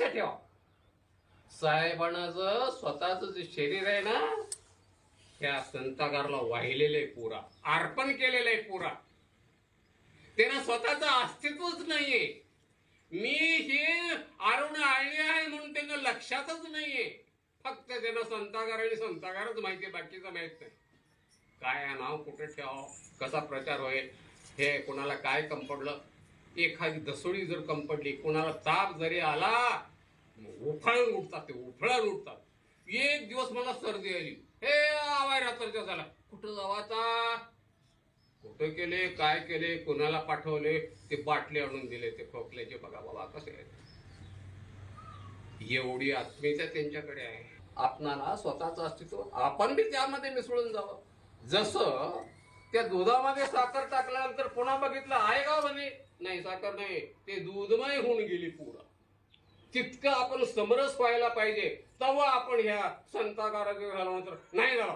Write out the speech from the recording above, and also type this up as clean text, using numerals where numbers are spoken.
लक्षात ठेवा, साहेबांचं स्वतःच जे शरीर आहे ना, त्या संतागारला वाहिलेलं आहे पुरा, अर्पण केलेलं आहे पुरा. त्यांना स्वतःचं अस्तित्वच नाहीये. मी हे अरुण आळी आहे म्हणून त्यांना लक्षातच नाहीये. फक्त त्यांना संतागार आणि संतागारच माहितीये, बाकीचं माहित नाही. काय नाव कुठे ठेवावं, कसा प्रचार होईल, हे कोणाला काय कम पडलं, एखादी दसोडी जर कम पडली, कोणाला ताप जरी आला, उफळून उठतात, ते उफळून उठतात. एक दिवस मला सर्दी आली, हे आवाय रात्रच्या झाला, कुठं जावाचा, कुठं केले, काय केले, कोणाला पाठवले, ते बाटले आणून दिले ते खोकल्याचे. बघा बाबा कसे आहेत, एवढी आत्मीयता त्यांच्याकडे आहे. आपणाला स्वतःचं अस्तित्व, आपण बी त्यामध्ये मिसळून जावं. जसं त्या दुधामध्ये साखर टाकल्यानंतर पुन्हा बघितलं आहे का म्हणे, नाही साखर नाही, ते दूधमय होऊन गेली पुरा. तितकं आपण समरस व्हायला पाहिजे. तेव्हा आपण ह्या संतागाराच्या घालवून नाही झाला